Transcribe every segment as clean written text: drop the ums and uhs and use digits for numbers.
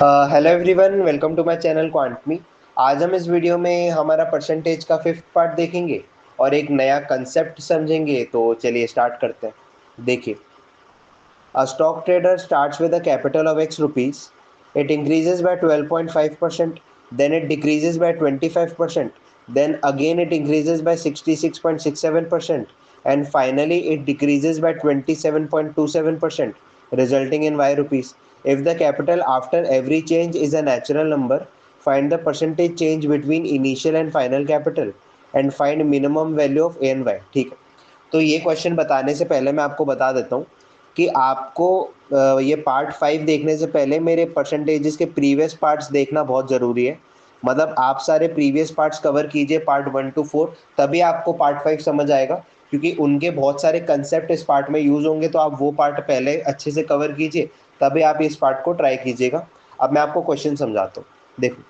Hello everyone, welcome to my channel क्वांटमी। आज हम इस वीडियो में हमारा परसेंटेज का फिफ्थ पार्ट देखेंगे और एक नया कंसेप्ट समझेंगे। तो चलिए स्टार्ट करते हैं। देखिए, a stock trader starts with a capital of X rupees. It increases by 12.5%, then it decreases by 25%, then again it increases by 66.67%, and finally it decreases by 27.27%, resulting in Y rupees. If the capital after every change is a natural number, find the percentage change between initial and final capital and find minimum value of A and Y. ठीक है, तो ये question बताने से पहले मैं आपको बता देता हूँ कि आपको ये पार्ट 5 देखने से पहले मेरे परसेंटेजेस के प्रीवियस पार्ट्स देखना बहुत ज़रूरी है। मतलब आप सारे प्रीवियस पार्ट्स कवर कीजिए, पार्ट 1 टू 4, तभी आपको पार्ट 5 समझ आएगा, क्योंकि उनके बहुत सारे कंसेप्ट इस पार्ट में यूज़ होंगे। तो आप वो पार्ट पहले अच्छे से कवर कीजिए, तभी आप इस पार्ट को ट्राई कीजिएगा। अब मैं आपको क्वेश्चन समझाता हूँ। देखो,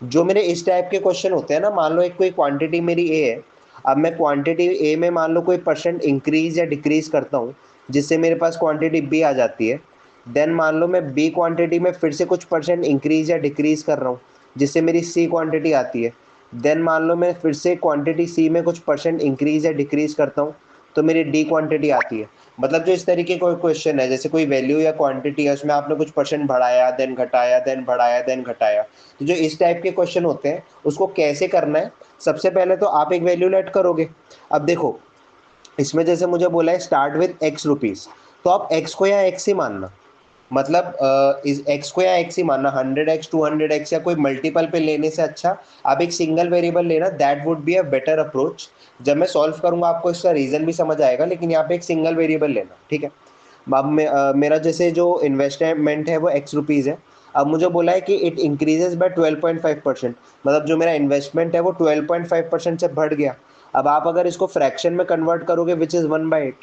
जो मेरे इस टाइप के क्वेश्चन होते हैं ना, मान लो एक कोई क्वांटिटी मेरी ए है। अब मैं क्वांटिटी ए में मान लो कोई परसेंट इंक्रीज या डिक्रीज करता हूँ, जिससे मेरे पास क्वांटिटी बी आ जाती है। देन मान लो मैं बी क्वांटिटी में फिर से कुछ परसेंट इंक्रीज या डिक्रीज कर रहा हूँ, जिससे मेरी सी क्वांटिटी आती है। देन मान लो मैं फिर से क्वांटिटी सी में कुछ परसेंट इंक्रीज या डिक्रीज करता हूँ, तो मेरी डी क्वांटिटी आती है। मतलब जो इस तरीके का क्वेश्चन है, जैसे कोई वैल्यू या क्वांटिटी है, उसमें आपने कुछ परसेंट बढ़ाया, देन घटाया, देन बढ़ाया, देन घटाया। तो जो इस टाइप के क्वेश्चन होते हैं, उसको कैसे करना है, सबसे पहले तो आप एक वैल्यू लेट करोगे। अब देखो, इसमें जैसे मुझे बोला है स्टार्ट विद एक्स रुपीज, तो आप एक्स को या एक्स ही मानना। मतलब इस एक्स को या एक्स ही मानना। 100x 200x या कोई मल्टीपल पे लेने से अच्छा आप एक सिंगल वेरिएबल लेना। That would be a better approach. जब मैं सॉल्व करूंगा आपको इसका रीजन भी समझ आएगा, लेकिन यहाँ पे एक सिंगल वेरिएबल लेना, ठीक है। अब मेरा जैसे जो इन्वेस्टमेंट है वो एक्स रुपीज़ है। अब मुझे बोला है कि इट इंक्रीजेज बाय 12.5%। मतलब जो मेरा इन्वेस्टमेंट है वो 12.5% से बढ़ गया। अब आप अगर इसको फ्रैक्शन में कन्वर्ट करोगे, which is 1/8।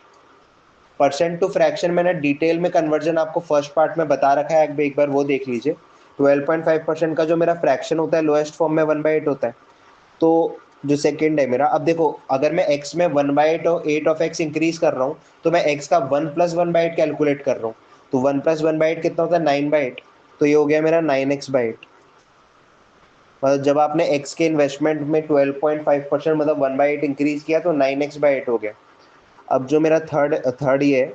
Percent to fraction मैंने डिटेल में कन्वर्जन आपको फर्स्ट पार्ट में बता रखा है, एक बार वो देख लीजिए। 12.5% का जो मेरा फ्रैक्शन होता है लोएस्ट फॉर्म में 1/8 होता है। तो जो सेकंड है मेरा, अब देखो, अगर मैं x में 1/8 और 8 ऑफ x इंक्रीज कर रहा हूँ, तो मैं x का 1+1/8 कैलकुलेट कर रहा हूँ। तो 1+1/8 कितना होता है? 9/8। तो ये हो गया मेरा 9x/8। मतलब जब आपने x के इन्वेस्टमेंट में 12.5% मतलब 1/8 इंक्रीज किया, तो 9x/8 हो गया। अब जो मेरा थर्ड थर्ड ये है,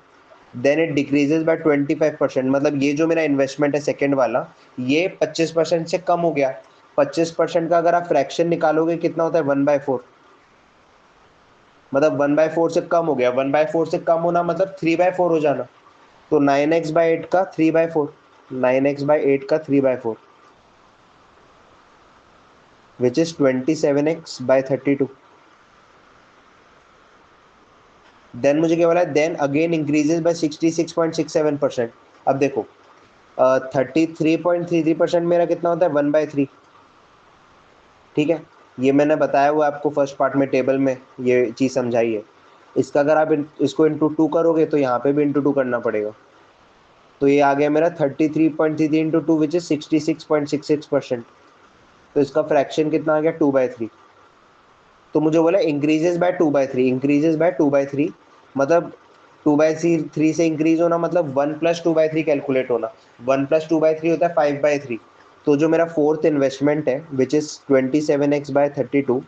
देन इट डिक्रीजेज बाय 25%। मतलब ये जो मेरा इन्वेस्टमेंट है सेकंड वाला, ये 25% से कम हो गया। 25% का अगर आप फ्रैक्शन निकालोगे, कितना होता है? 1/4। मतलब 1/4 से कम हो गया। 1/4 से कम होना मतलब 3/4 हो जाना। तो 9x/8 का 3/4, 9x/8 का 3/4, विच इज 27x/32। देन मुझे क्या बोला है? Then again increases by 66.67%। अब देखो, 33.33% मेरा कितना होता है? 1/3। ठीक है, ये मैंने बताया हुआ आपको फर्स्ट पार्ट में, टेबल में ये चीज़ समझाई है। इसका अगर आप इसको इंटू 2 करोगे, तो यहाँ पे भी इंटू 2 करना पड़ेगा। तो ये आ गया मेरा 33.33 इंटू 2, विच इज 66.66%। तो इसका फ्रैक्शन कितना आ गया? 2/3। तो मुझे बोला इंक्रीजेज बाय 2/3, इंक्रीजेज बाय 2/3। मतलब 2/3 से इंक्रीज होना मतलब 1+2/3 कैलकुलेट होना। 1+2/3 होता है 5/3। तो जो मेरा फोर्थ इन्वेस्टमेंट है, विच इज 27x/32,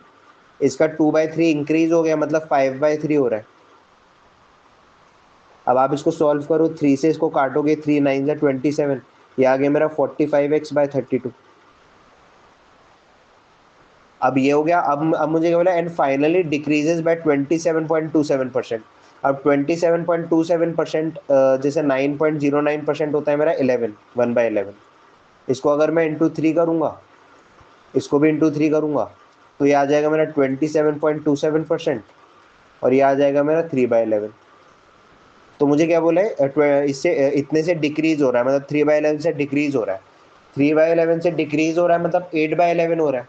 इसका 2/3 इंक्रीज हो गया, मतलब 5/3 हो रहा है। अब आप इसको सॉल्व करो, 3 से इसको काटोगे, 3 9 या 27, ये आ गया मेरा 45x/32। अब ये हो गया। अब मुझे क्या बोला? And finally decreases bye 27.27%। अब 27.27%, जैसे 9.09% होता है मेरा 11, 1/11। इसको अगर मैं इंटू 3 करूंगा, इसको भी इंटू 3 करूंगा, तो ये आ जाएगा मेरा 27.27%, और ये आ जाएगा मेरा 3/11। तो मुझे क्या बोला है? इससे इतने से डिक्रीज हो रहा है, मतलब 3/11 से डिक्रीज हो रहा है। 3/11 से डिक्रीज हो रहा है मतलब 8/11 हो रहा है।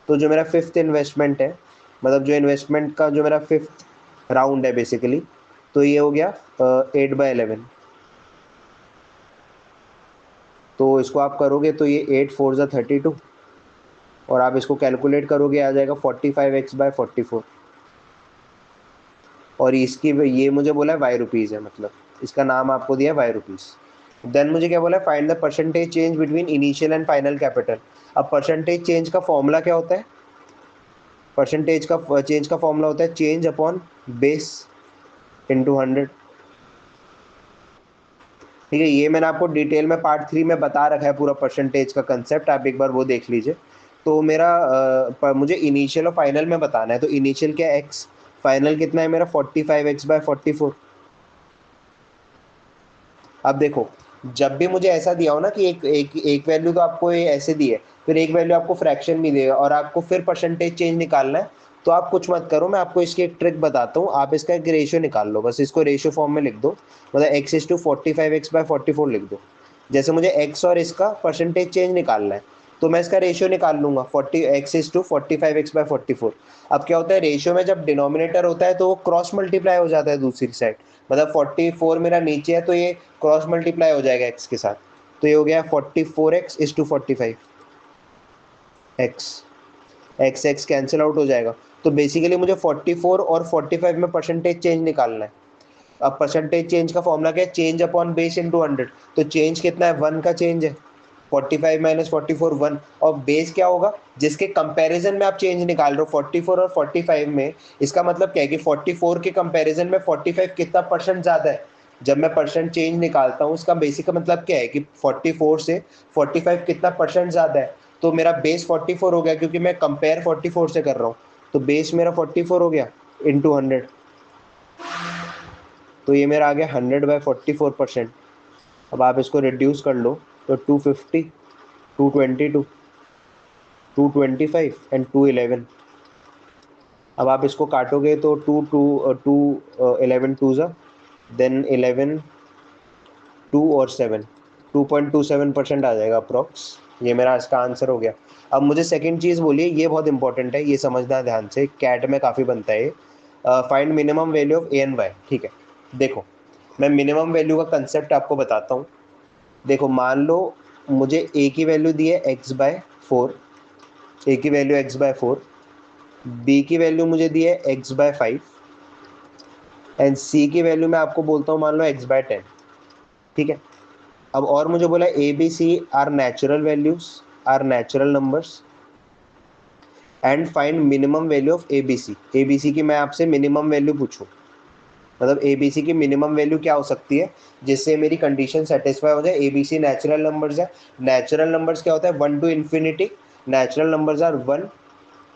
तो जो मेरा फिफ्थ इन्वेस्टमेंट है, मतलब जो इन्वेस्टमेंट का जो मेरा फिफ्थ राउंड है बेसिकली, तो ये हो गया 8/11। तो इसको आप करोगे तो ये 8 4 32, और आप इसको कैलकुलेट करोगे, आ जाएगा 45x/44। और इसकी ये मुझे बोला है वाई रुपीज़ है, मतलब इसका नाम आपको दिया है वाई रुपीज़। देन मुझे क्या बोला है, find the percentage change between initial and final capital. अब परसेंटेज चेंज का फॉर्मूला क्या होता है, परसेंटेज का चेंज का फॉर्मूला होता है चेंज अपॉन बेस इंटू 100। ठीक है, ये मैंने आपको डिटेल में पार्ट 3 में बता रखा है पूरा परसेंटेज का कंसेप्ट, आप एक बार वो देख लीजिए। तो मेरा मुझे इनिशियल और फाइनल में बताना है, तो इनिशियल क्या है x, फाइनल कितना है मेरा 45x/44। अब देखो, जब भी मुझे ऐसा दिया हो ना कि एक वैल्यू तो आपको ये ऐसे दी है, फिर एक वैल्यू आपको फ्रैक्शन में देगा और आपको फिर परसेंटेज चेंज निकालना है, तो आप कुछ मत करो, मैं आपको इसकी एक ट्रिक बताता हूँ। आप इसका एक रेशियो निकाल लो, बस इसको रेशियो फॉर्म में लिख दो, मतलब x:45x/44 लिख दो। जैसे मुझे x और इसका परसेंटेज चेंज निकालना है, तो मैं इसका रेशियो निकाल लूंगा 40x:45x/44। अब क्या होता है, रेशियो में जब डिनोमिनेटर होता है तो वो क्रॉस मल्टीप्लाई हो जाता है दूसरी साइड, मतलब 44 मेरा नीचे है तो ये क्रॉस मल्टीप्लाई हो जाएगा x के साथ, तो ये हो गया 44x:45। x x x cancel out हो जाएगा। तो बेसिकली मुझे 44 और 45 में परसेंटेज चेंज निकालना है। अब परसेंटेज चेंज का फॉर्मूला क्या है, चेंज अपॉन बेस इंटू 100। तो चेंज कितना है, 1 का चेंज है, 45 माइनस 44 1। और बेस क्या होगा, जिसके कंपैरिजन में आप चेंज निकाल रहे हो 44 और 45 में, इसका मतलब क्या है कि 44 के कंपैरिजन में 45 कितना परसेंट ज़्यादा है। जब मैं परसेंट चेंज निकालता हूँ, इसका बेसिक का मतलब क्या है कि 44 से 45 कितना परसेंट ज़्यादा है। तो मेरा बेस 44 हो गया, क्योंकि मैं कंपेयर 44 से कर रहा हूँ, तो बेस मेरा 44 हो गया इंटू 100। तो ये मेरा आ गया 100/44%। अब आप इसको रिड्यूस कर लो, तो 250, 222, 225 एंड 211। अब आप इसको काटोगे तो 11 टू ज़ा, देन 11 2 और 7, 2.27% आ जाएगा अप्रॉक्स। ये मेरा इसका आंसर हो गया। अब मुझे सेकंड चीज़ बोलिए, ये बहुत इंपॉर्टेंट है, ये समझना ध्यान से, कैट में काफ़ी बनता है ये। Find minimum value of a&y। ठीक है, देखो मैं मिनिमम वैल्यू का कंसेप्ट आपको बताता हूँ। देखो मान लो मुझे a की वैल्यू दी है x/4, a की वैल्यू x/4, b की वैल्यू मुझे दी है x/5 एंड c की वैल्यू मैं आपको बोलता हूँ मान लो x/10। ठीक है, अब और मुझे बोला A B C are natural values, are natural numbers, and find minimum value of A B C की मैं आपसे मिनिमम वैल्यू पूछूं, मतलब ए बी सी की मिनिमम वैल्यू क्या हो सकती है जिससे मेरी कंडीशन सेटिस्फाई हो जाए। A B C natural numbers है, नेचुरल नंबर्स क्या होता है, 1 to infinity, natural numbers are 1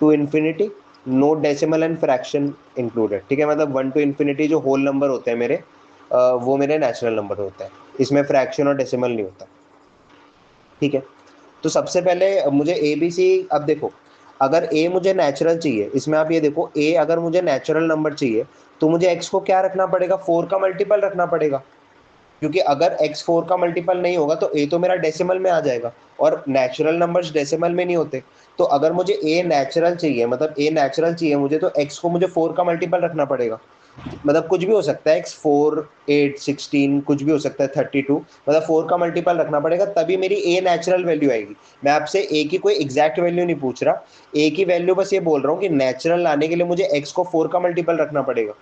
to infinity, no decimal and fraction included. ठीक है, मतलब 1 to infinity जो होल नंबर होते हैं मेरे, वो मेरे नेचुरल नंबर होते हैं, इसमें फ्रैक्शन और डेसिमल नहीं होता। ठीक है, तो सबसे पहले मुझे ए बी सी, अब देखो अगर ए मुझे नेचुरल चाहिए, इसमें आप ये देखो ए अगर मुझे नेचुरल नंबर चाहिए, तो मुझे एक्स को क्या रखना पड़ेगा, 4 का मल्टीपल रखना पड़ेगा, क्योंकि अगर एक्स 4 का मल्टीपल नहीं होगा तो ए तो मेरा डेसिमल में आ जाएगा, और नेचुरल नंबर्स डेसिमल में नहीं होते। तो अगर मुझे ए नेचुरल चाहिए, मतलब ए नेचुरल चाहिए मुझे, तो एक्स को मुझे 4 का मल्टीपल रखना पड़ेगा। मतलब कुछ भी हो सकता है, एक्स 4 8 16 कुछ भी हो सकता है, 32, मतलब 4 का मल्टीपल रखना पड़ेगा, तभी मेरी ए नेचुरल वैल्यू आएगी। मैं आपसे ए की कोई एग्जैक्ट वैल्यू नहीं पूछ रहा, ए की वैल्यू बस ये बोल रहा हूँ कि नेचुरल लाने के लिए मुझे एक्स को 4 का मल्टीपल रखना पड़ेगा।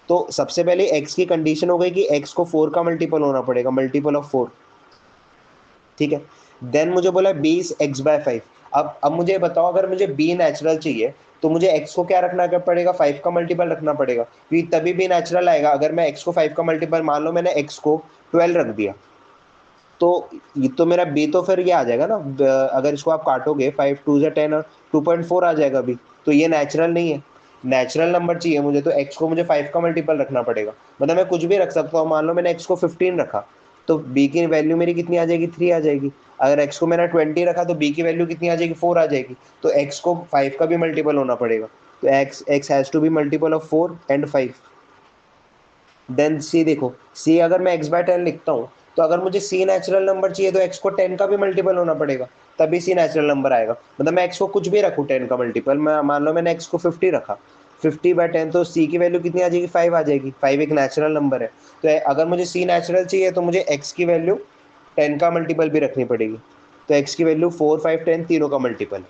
तो सबसे पहले एक्स की कंडीशन हो गई कि एक्स को 4 का मल्टीपल होना पड़ेगा, मल्टीपल ऑफ 4। ठीक है, देन मुझे बोला बी इज x/5। अब मुझे बताओ, अगर मुझे बी नेचुरल चाहिए तो मुझे x को क्या रखना पड़ेगा, 5 का मल्टीपल रखना पड़ेगा, क्योंकि तभी बी नेचुरल आएगा। अगर मैं x को 5 का मल्टीपल, मान लो मैंने x को 12 रख दिया, तो ये तो मेरा बी तो फिर ये आ जाएगा ना, अगर इसको आप काटोगे 5 2 से 10 और 2.4 आ जाएगा बी, तो ये नेचुरल नहीं है। नेचुरल नंबर चाहिए मुझे, तो x को मुझे 5 का मल्टीपल रखना पड़ेगा, मतलब मैं कुछ भी रख सकता हूँ। मान लो मैंने x को 15 रखा, तो b की वैल्यू मेरी कितनी आ जाएगी, 3 आ जाएगी। अगर x को मैंने 20 रखा तो b की वैल्यू कितनी आ जाएगी, 4 आ जाएगी। तो x को 5 का भी मल्टीपल होना पड़ेगा, तो x has to be multiple of 4 and 5। Then see देखो, सी अगर मैं x/10 लिखता हूँ, तो अगर मुझे सी नेचुरल नंबर चाहिए तो x को 10 का भी मल्टीपल होना पड़ेगा, तभी सी नेचुरल नंबर आएगा। मतलब मैं x को कुछ भी रखूँ 10 का मल्टीपल, मैं मान लो मैंने x को 50 रखा, 50/10, तो सी की वैल्यू कितनी आ जाएगी, 5 आ जाएगी। 5 एक नेचुरल नंबर है, तो अगर मुझे सी नेचुरल चाहिए तो मुझे x की वैल्यू 10 का मल्टीपल भी रखनी पड़ेगी। तो x की वैल्यू 4 5 10 तीनों का मल्टीपल है।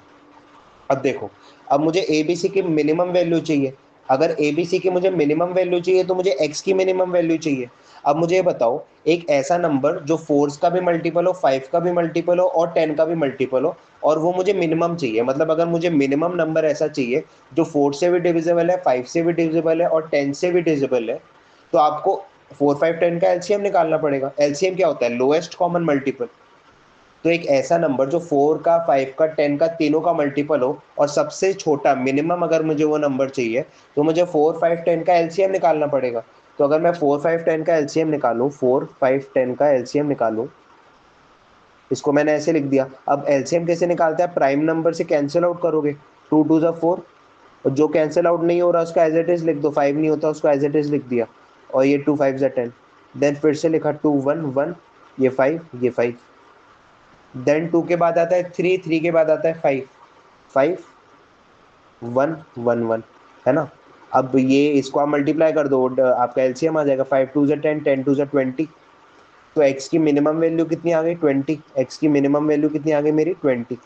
अब देखो, अब मुझे ए बी सी की मिनिमम वैल्यू चाहिए। अगर ए बी सी की मुझे मिनिमम वैल्यू चाहिए तो मुझे एक्स की मिनिमम वैल्यू चाहिए। अब मुझे ये बताओ, एक ऐसा नंबर जो 4 का भी मल्टीपल हो, 5 का भी मल्टीपल हो और 10 का भी मल्टीपल हो, और वो मुझे मिनिमम चाहिए। मतलब अगर मुझे मिनिमम नंबर ऐसा चाहिए जो 4 से भी डिविजिबल है, 5 से भी डिविजिबल है और 10 से भी डिविजिबल है, तो आपको 4, 5, 10 का एलसीएम निकालना पड़ेगा। एलसीएम क्या होता है? Lowest common multiple. तो एक ऐसा नंबर जो 4 का, 5 का, 10 का तीनों का मल्टीपल हो और सबसे छोटा मिनिमम अगर मुझे वो नंबर चाहिए, तो मुझे 4, 5, 10 का एलसीएम निकालना पड़ेगा। तो अगर मैं 4, 5, 10 का एलसीएम निकालूं, 4, 5, 10 का एलसीएम निकालूं, इसको मैंने ऐसे लिख दिया। अब एलसीएम कैसे निकालते हैं? प्राइम नंबर से कैंसिल आउट करोगे, 2 2 ज़ा 4, और जो कैंसिल आउट नहीं हो रहा उसका एज इट इज लिख दो, 5 नहीं होता उसको एज इट इज लिख दिया, और ये 2 5 ज़ा 10। देन फिर से लिखा 2 1 1, ये 5, ये 5। देन 2 के बाद आता है 3, 3 के बाद आता है 5, 5 1 1 1, है ना? अब ये इसको आप मल्टीप्लाई कर दो, आपका एलसीएम आ जाएगा, 5 2 ज़ा 10, 10 2 ज़ा 20। तो x की मिनिमम वैल्यू कितनी आ गई? 20। x की मिनिमम वैल्यू कितनी आ गई मेरी? 20।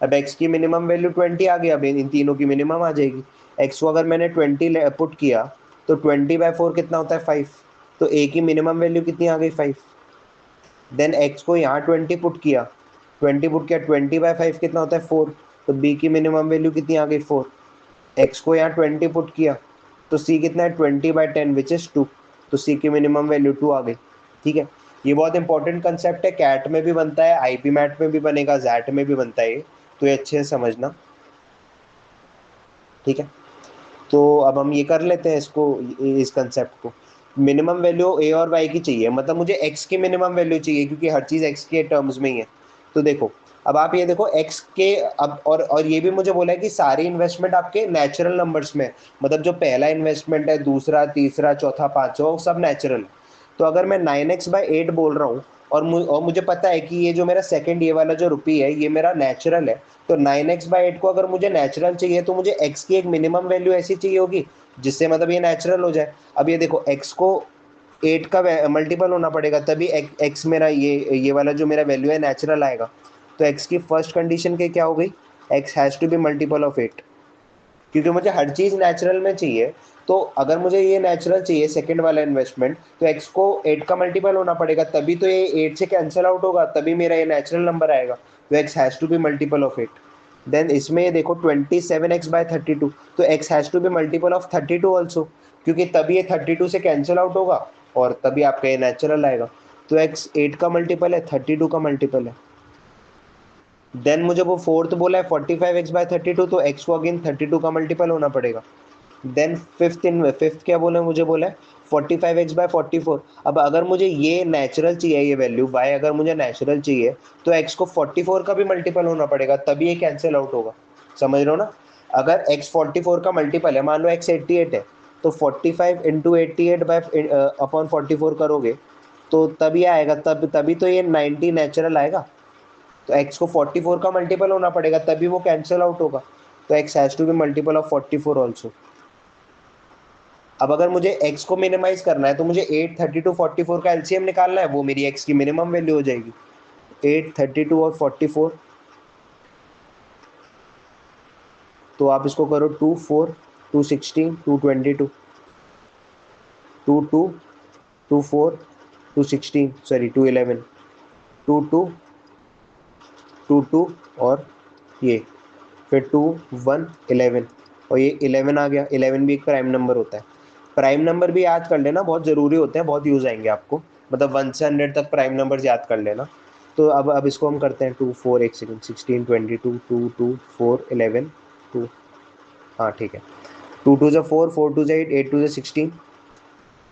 अब x की मिनिमम वैल्यू 20 आ गई, अब इन तीनों की मिनिमम आ जाएगी। x को अगर मैंने 20 पुट किया, तो 20/4 कितना होता है? 5। तो a की मिनिमम वैल्यू कितनी आ गई? 5। देन x को यहाँ 20 पुट किया, 20 पुट किया, 20/5 कितना होता है? 4। तो b की मिनिमम वैल्यू कितनी आ गई? 4। x को यहाँ 20 पुट किया, तो c कितना है? 20/10 विच इज 2। तो c की मिनिमम वैल्यू 2 आ गई। ठीक है, ये बहुत इंपॉर्टेंट कंसेप्ट है, कैट में भी बनता है, आईपी मैट में भी बनेगा, जैट में भी बनता है ये, तो ये अच्छे से समझना। ठीक है, तो अब हम ये कर लेते हैं इसको, इस कंसेप्ट को। मिनिमम वैल्यू ए और वाई की चाहिए, मतलब मुझे एक्स की मिनिमम वैल्यू चाहिए, क्योंकि हर चीज़ एक्स के टर्म्स में ही है। तो देखो, अब आप ये देखो एक्स के, अब और ये भी मुझे बोला है कि सारी इन्वेस्टमेंट आपके नेचुरल नंबर्स में, मतलब जो पहला इन्वेस्टमेंट है, दूसरा, तीसरा, चौथा, पांचवा, वो सब नेचुरल है। तो अगर मैं 9x/8 बोल रहा हूँ, और मुझे पता है कि ये जो मेरा सेकंड, ये वाला जो रुपी है, ये मेरा नेचुरल है, तो 9x/8 को अगर मुझे नेचुरल चाहिए, तो मुझे x की एक मिनिमम वैल्यू ऐसी चाहिए होगी जिससे मतलब ये नेचुरल हो जाए। अब ये देखो, x को 8 का मल्टीपल होना पड़ेगा, तभी x मेरा ये वाला जो मेरा वैल्यू है नेचुरल आएगा। तो x की फर्स्ट कंडीशन के क्या हो गई? x has to be multiple of 8, क्योंकि मुझे हर चीज़ नेचुरल में चाहिए। तो अगर मुझे ये नेचुरल चाहिए सेकंड वाला इन्वेस्टमेंट, तो x को 8 का मल्टीपल होना पड़ेगा, तभी तो ये 8 से कैंसिल आउट होगा, तभी मेरा ये नेचुरल नंबर आएगा। तो x has to be multiple of 8। Then इसमें ये देखो 27x/32, तो x has to be multiple of 32 also, क्योंकि तभी ये 32 से कैंसिल आउट होगा और तभी आपका ये नेचुरल आएगा। तो x 8 का मल्टीपल है, 32 का मल्टीपल है। देन मुझे वो फोर्थ बोला है 45x/32, तो x को अगेन 32 का मल्टीपल होना पड़ेगा। देन फिफ्थ क्या बोला है? मुझे बोला है 45x/44। अब अगर मुझे ये नेचुरल चाहिए, ये वैल्यू y अगर मुझे नेचुरल चाहिए, तो x को 44 का भी मल्टीपल होना पड़ेगा, तभी ये कैंसिल आउट होगा। समझ रहे हो ना? अगर x 44 का मल्टीपल है, मान लो x 88 है, तो 45 इंटू 88 अपॉन 44 करोगे, तो तभी आएगा, तभी तो ये 90 नेचुरल आएगा। तो x को 44 का मल्टीपल होना पड़ेगा, तभी वो कैंसिल आउट होगा। तो x has to be multiple of 44 also. अब अगर मुझे x को मिनिमाइज करना है, तो मुझे 8, 32, 44 का एलसीएम निकालना है, वो मेरी x की मिनिमम वैल्यू हो जाएगी। 8, 32 और 44, तो आप इसको करो 2 4 2 16 2 22, 2 2 2 4 2 16, सॉरी 2 11, 2 2 2 2 और ये फिर 2 1 11, और ये 11 आ गया। 11 भी एक प्राइम नंबर होता है। प्राइम नंबर भी याद कर लेना, बहुत ज़रूरी होते हैं, बहुत यूज़ आएंगे आपको, मतलब 1 से 100 तक प्राइम नंबर्स याद कर लेना। तो अब इसको हम करते हैं 2 4, एक सेकेंड, 16 22 2 2 4 11 2, हाँ ठीक है। 2 2 ज़ा 4, 4 2 ज़ा 8, 8 2 ज़ा 16,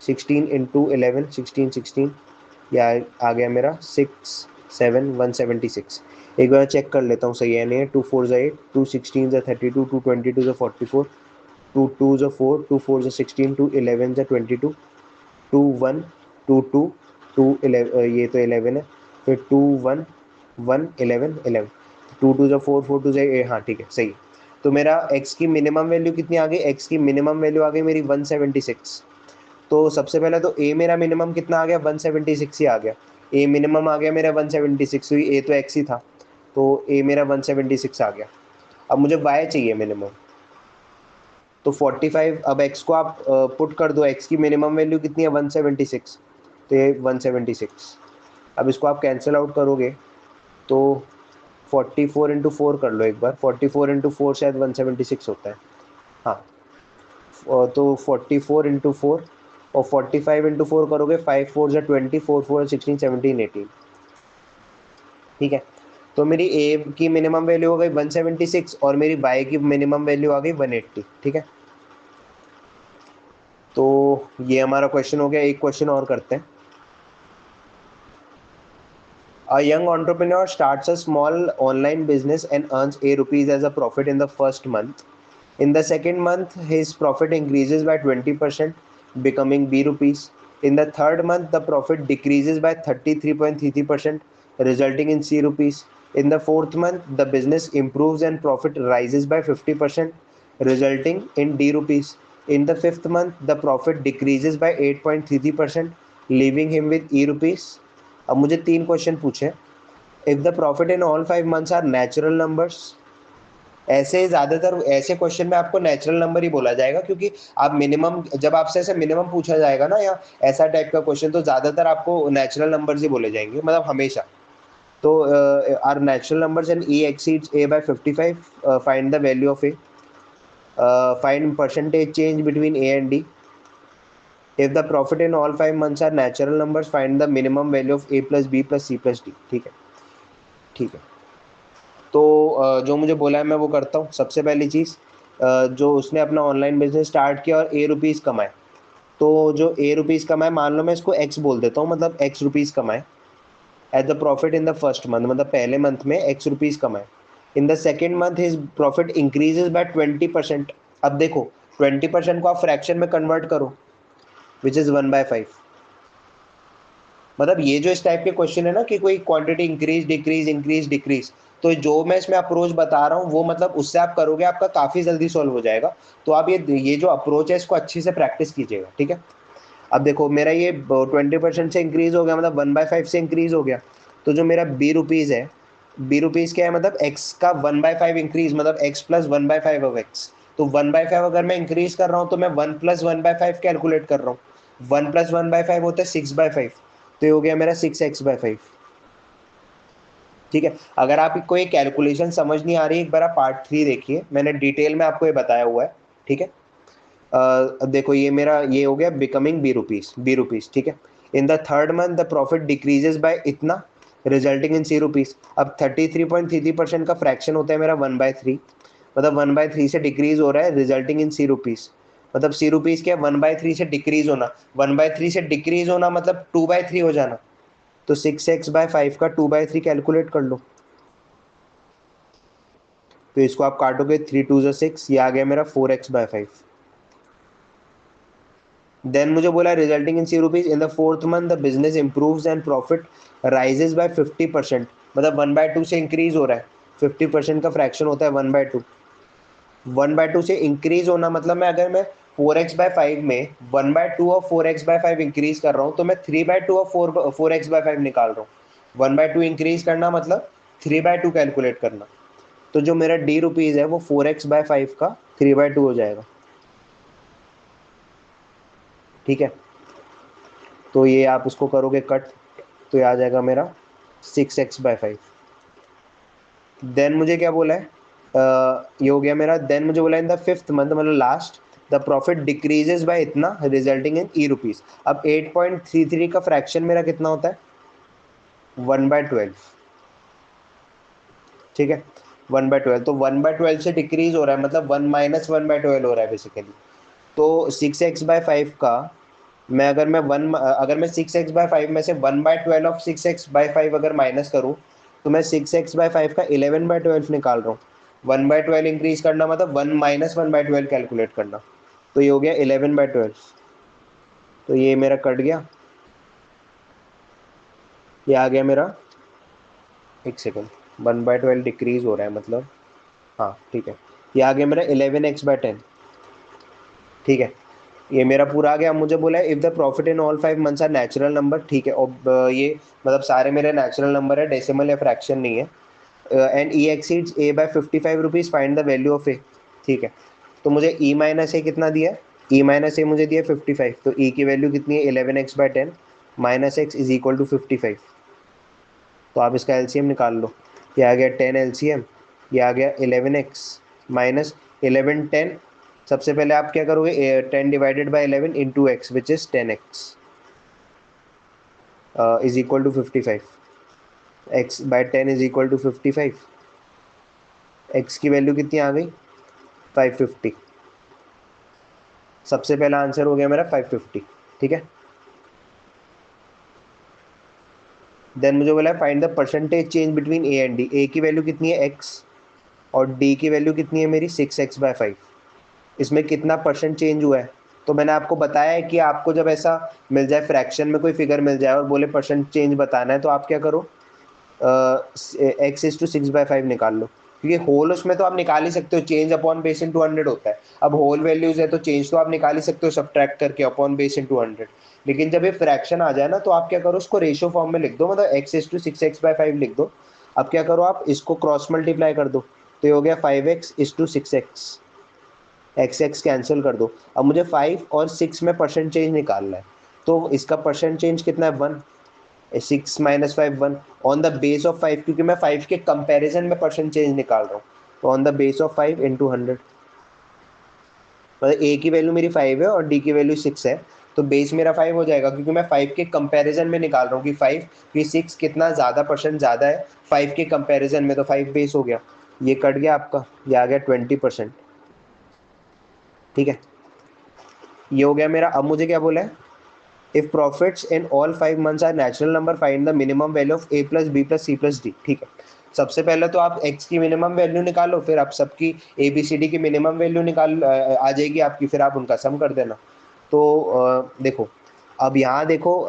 16 इंटू 11, 16 16, या आ गया मेरा 6 7 176। एक बार चेक कर लेता हूँ सही है नहीं है। 2 4 ज़ा 8, 2 16 ज़ा 32, 2 22 ज़ा 44, 2 2 ज़ा 4, 2 4 ज़ा 16, 2 11 ज़ा 22, 2 1 2 2 2 11, ये तो 11 है, फिर 2 1 1 11 11, 2 2 ज़ा 4, 4 2 ज़ा 8, हाँ ठीक है सही है। तो मेरा x की मिनिमम वैल्यू कितनी आ गई? x की मिनिमम वैल्यू आ गई मेरी 176। तो सबसे पहले तो a मेरा मिनिमम कितना आ गया? 176 ही आ गया। a मिनिमम आ गया मेरा 176, हुई a तो x ही था, तो a मेरा 176 आ गया। अब मुझे y चाहिए मिनिमम। तो 45, अब x को आप पुट कर दो, x की मिनिमम वैल्यू कितनी है 176, तो ये 176। अब इसको आप कैंसिल आउट करोगे तो 44 इंटू 4 कर लो एक बार, 44 इंटू 4 शायद 176 होता है। हाँ, तो 44 इंटू 4 और 45 इंटू 4 करोगे, 5 4 जा 20, 4 4 16 17 18। ठीक है, तो मेरी ए की मिनिमम वैल्यू हो गई 176 और मेरी बाई की मिनिमम वैल्यू आ गई 180। ठीक है, तो ये हमारा क्वेश्चन हो गया। एक क्वेश्चन और करते हैं। A young entrepreneur starts a small online business and earns A rupees as a profit in the first month. In the second month, his profit increases by 20%, becoming B rupees. In the third month, the profit decreases by 33.33%, resulting in C rupees. In the fourth month, the business improves and profit rises by 50%, resulting in D rupees. In the fifth month, the profit decreases by 8.33%, leaving him with E rupees. अब मुझे 3 question पूछे। If the profit in all 5 months are natural numbers, ऐसे ज़्यादातर ऐसे question में आपको natural number ही बोला जाएगा, क्योंकि आप मिनिमम, जब आपसे ऐसे मिनिमम पूछा जाएगा ना या ऐसा टाइप का क्वेश्चन, तो ज़्यादातर आपको नेचुरल नंबर्स ही बोले जाएंगे, मतलब हमेशा। तो are natural numbers and E exceeds A by 55, find the value of A, find percentage change between A and D. If the profit in all 5 months are natural numbers, find the minimum value of A plus B plus C plus D. ठीक है, ठीक है। तो जो मुझे बोला है मैं वो करता हूँ। सबसे पहली चीज़, जो उसने अपना ऑनलाइन बिजनेस स्टार्ट किया और ए रुपीज़ कमाए, तो जो ए रुपीज़ कमाए, मान लो मैं इसको एक्स बोल देता हूँ, मतलब एक्स रुपीज़ कमाए at the profit in the first month, मतलब पहले मंथ में एक्स रुपीज़ कमाए। In the second month his profit increases by 20%। अब देखो 20% को आप फ्रैक्शन में कन्वर्ट करो, विच इज़ 1/5। मतलब ये जो इस टाइप के क्वेश्चन है ना कि कोई क्वांटिटी इंक्रीज डिक्रीज, तो जो मैं इसमें अप्रोच बता रहा हूँ वो मतलब उससे आप करोगे, आपका काफ़ी जल्दी सॉल्व हो जाएगा। तो आप ये जो अप्रोच है इसको अच्छी से प्रैक्टिस कीजिएगा। ठीक है, अब देखो मेरा ये 20% से इंक्रीज हो गया, मतलब 1/5 से इंक्रीज हो गया। तो जो मेरा बी रुपीज़ है, बी रुपीज़ क्या है, मतलब एक्स का 1/5 इंक्रीज, मतलब एक्स प्लस 1/5 ऑफ एक्स। तो 1/5 अगर मैं इंक्रीज कर रहा हूँ तो मैं 1 प्लस 1/5 कैलकुलेट कर रहा हूँ। 1 प्लस 1/5 होता है 6/5, तो ये हो गया मेरा 6x/5। ठीक है, अगर आपको ये कैलकुलेशन समझ नहीं आ रही, एक बार आप पार्ट 3 देखिए, मैंने डिटेल में आपको ये बताया हुआ है। ठीक है, देखो ये मेरा ये हो गया बिकमिंग बी रुपीज़। ठीक है, in the third month the profit decreases bye इतना, रिजल्टिंग इन C रुपीज़। अब 33.33% का फ्रैक्शन होता है मेरा 1/3, मतलब 1/3 से डिक्रीज हो रहा है, रिजल्टिंग इन C रुपीज़। मतलब C रुपीज़ क्या, 1/3 से डिक्रीज होना, 1/3 से डिक्रीज होना मतलब 2/3 हो जाना। तो 6x/5 का 2/3 कैलकुलेट कर लो। तो इसको आप काटोगे, 3 2 6, ये आ गया मेरा 4x/5। देन मुझे बोला resulting in C rupees, in the fourth month the business improves and profit rises by 50%, मतलब 1/2 से इंक्रीज हो रहा है। 50% का फ्रैक्शन होता है 1/2। 1/2 से इंक्रीज होना मतलब मैं अगर मैं 4x/5 में 1/2 और 4x/5 इंक्रीज कर रहा हूँ, तो मैं 3/2 और 4x/5 निकाल रहा हूँ। 1/2 इंक्रीज करना मतलब 3/2 कैलकुलेट करना। तो जो मेरा डी रुपीज़ है वो 4x/5 का 3/2 हो जाएगा। ठीक है, तो ये आप उसको करोगे कट, तो ये आ जाएगा मेरा 6x/5। देन मुझे क्या बोला है, ये हो गया मेरा। देन मुझे बोला इन द फिफ्थ मंथ, मतलब last, the profit decreases bye इतना, रिजल्टिंग इन E रुपीज़। अब 8.33 का फ्रैक्शन मेरा कितना होता है, 1/12। ठीक है, 1/12, तो 1/12 से डिक्रीज हो रहा है, मतलब 1 माइनस 1/12 हो रहा है बेसिकली। तो 6x/5 का मैं अगर मैं 6x/5 में से 1/12 ऑफ 6x/5 अगर माइनस करूँ, तो मैं 6x/5 का 11/12 निकाल रहा हूँ। 1/12 इंक्रीज करना मतलब 1 माइनस 1/12 कैलकुलेट करना। तो ये हो गया 11/12। तो ये मेरा कट गया, ये आ गया मेरा, एक सेकेंड, 1/12 डिक्रीज हो रहा है मतलब, हाँ ठीक है, ये आ गया मेरा 11x/10। ठीक है, ये मेरा पूरा आ गया। मुझे बोला है if the profit in all 5 months are natural number. ठीक है, और ये मतलब सारे मेरे नेचुरल नंबर है, डेसिमल या फ्रैक्शन नहीं है। And E exceeds A by 55 rupees, find the value of A. ठीक है, तो मुझे e माइनस ए कितना दिया है, e माइनस ए मुझे दिया 55, तो e की वैल्यू कितनी है 11x/10 minus x is equal to 55। तो आप इसका एलसीएम निकाल लो, ये आ गया 10 एलसीएम, ये आ गया 11x माइनस 11 10। सबसे पहले आप क्या करोगे 10 divided by 11 into x which is 10x is equal to 55। x by 10 is equal to 55। x की वैल्यू कितनी आ गई 550। सबसे पहला आंसर हो गया मेरा 550। ठीक है, देन मुझे बोला find the percentage change between A and D. A की वैल्यू कितनी है x और डी की वैल्यू कितनी है मेरी 6x/5। इसमें कितना परसेंट चेंज हुआ है, तो मैंने आपको बताया है कि आपको जब ऐसा मिल जाए फ्रैक्शन में कोई फिगर मिल जाए और बोले परसेंट चेंज बताना है, तो आप क्या करो x/6/5 निकाल लो, क्योंकि होल उसमें तो आप निकाल ही सकते हो, चेंज अपॉन बेस इन 200 होता है। अब होल वैल्यूज है तो चेंज तो आप निकाल ही सकते हो सब्ट्रैक्ट करके अपॉन बेस इन 200। लेकिन जब ये फ्रैक्शन आ जाए ना, तो आप क्या करो उसको रेशियो फॉर्म में लिख दो, मतलब x/6x/5 लिख दो। अब क्या करो आप इसको क्रॉस मल्टीप्लाई कर दो, तो ये हो गया 5x/6x, एक्स एक्स कैंसिल कर दो। अब मुझे 5 और 6 में परसेंट चेंज निकालना है, तो इसका परसेंट चेंज कितना है 1, 6 minus 5 1 on the base of 5, क्योंकि मैं 5 के कंपैरिजन में परसेंट चेंज निकाल रहा हूँ, तो on the base of 5 into 100। मतलब ए की वैल्यू मेरी 5 है और डी की वैल्यू 6 है, तो बेस मेरा 5 हो जाएगा, क्योंकि मैं 5 के कंपैरिजन में निकाल रहा हूँ कि 5 कि 6 कितना ज़्यादा परसेंट ज़्यादा है 5 के कंपैरिजन में, तो 5 बेस हो गया, ये कट गया आपका, ये आ गया 20%। ठीक है, ये हो गया मेरा। अब मुझे क्या बोला है, if profits in all 5 months are natural number find the minimum value of a plus B plus C plus D. ठीक है, सबसे पहले तो आप x की मिनिमम वैल्यू निकालो, फिर आप सबकी ए बी सी डी की मिनिमम वैल्यू निकाल आ जाएगी आपकी, फिर आप उनका सम कर देना। तो देखो, अब यहाँ देखो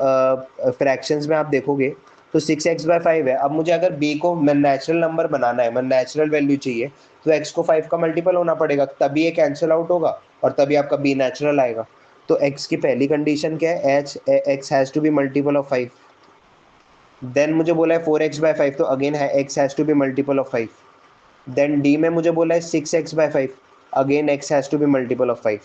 फ्रैक्शंस में आप देखोगे तो 6x/5 है। अब मुझे अगर b को नेचुरल नंबर बनाना है, मैं नेचुरल वैल्यू चाहिए, तो x को 5 का मल्टीपल होना पड़ेगा, तभी ये कैंसिल आउट होगा और तभी आपका b नेचुरल आएगा। तो x की पहली कंडीशन क्या है, x has to be multiple of 5। Then मुझे बोला है 4x/5, तो अगेन है x has to be multiple of 5। Then d में मुझे बोला है 6x/5, again x has to be multiple of 5।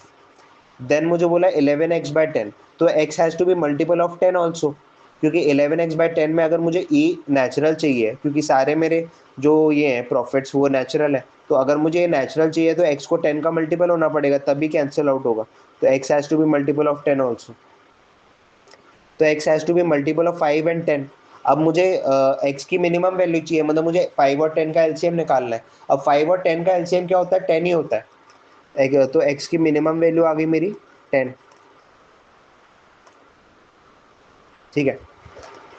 Then मुझे बोला 11x/10, तो x has to be multiple of 10 also, क्योंकि 11x/10 में अगर मुझे e नेचुरल चाहिए, क्योंकि सारे मेरे जो ये हैं प्रॉफिट्स वो नेचुरल है, तो अगर मुझे ये नेचुरल चाहिए तो x को 10 का मल्टीपल होना पड़ेगा, तभी कैंसिल आउट होगा, तो x has to be multiple of 10 also. तो x has to be multiple of 5 and 10। अब मुझे x की मिनिमम वैल्यू चाहिए, मतलब मुझे 5 और 10 का एलसीएम निकालना है। अब 5 और 10 का एलसीएम क्या होता है, 10 ही होता है। तो x की मिनिमम वैल्यू आ गई मेरी 10। ठीक है,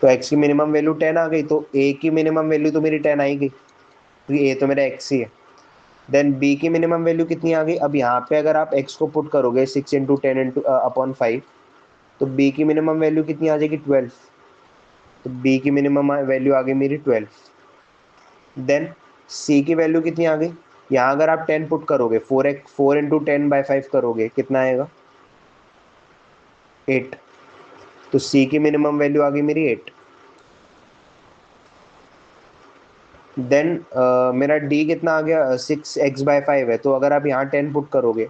तो x की मिनिमम वैल्यू 10 आ गई, तो a की मिनिमम वैल्यू तो मेरी 10 आई गई, क्योंकि a तो मेरा x ही है। देन b की मिनिमम वैल्यू कितनी आ गई, अब यहाँ पे अगर आप x को पुट करोगे 6 इंटू 10 इंटू अपॉन 5, तो b की मिनिमम वैल्यू कितनी आ जाएगी 12, तो b की मिनिमम वैल्यू आ गई मेरी 12। देन c की वैल्यू कितनी आ गई, यहाँ अगर आप 10 पुट करोगे 4 इंटू 10/5 करोगे, कितना आएगा 8, तो c की मिनिमम वैल्यू आ गई मेरी 8। देन मेरा d कितना आ गया 6x/5 है, तो अगर आप यहाँ 10 पुट करोगे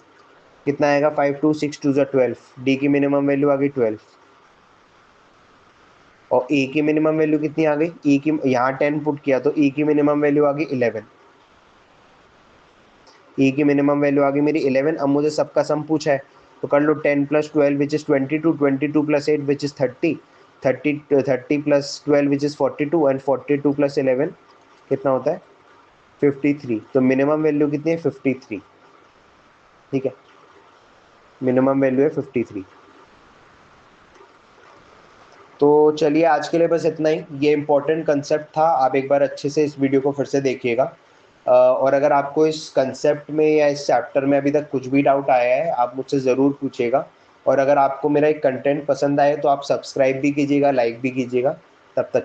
कितना आएगा 5 2 6 2 12, d की मिनिमम वैल्यू आ गई 12। और e की मिनिमम वैल्यू कितनी आ गई, e की यहाँ 10 पुट किया तो e की मिनिमम वैल्यू आ गई 11। e की मिनिमम वैल्यू आ गई मेरी 11। अब मुझे सबका सम पूछा है, तो कर लो 10 + 12 which is 22, 22 + 8 which is 30, 30 + 12 which is 42 and 42 + 11 कितना होता है 53। तो मिनिमम वैल्यू कितनी है 53। ठीक है, मिनिमम वैल्यू है 53। तो चलिए आज के लिए बस इतना ही, ये इंपॉर्टेंट कंसेप्ट था, आप एक बार अच्छे से इस वीडियो को फिर से देखिएगा। और अगर आपको इस कंसेप्ट में या इस चैप्टर में अभी तक कुछ भी डाउट आया है, आप मुझसे ज़रूर पूछिएगा। और अगर आपको मेरा एक कंटेंट पसंद आए तो आप सब्सक्राइब भी कीजिएगा, लाइक भी कीजिएगा। तब तक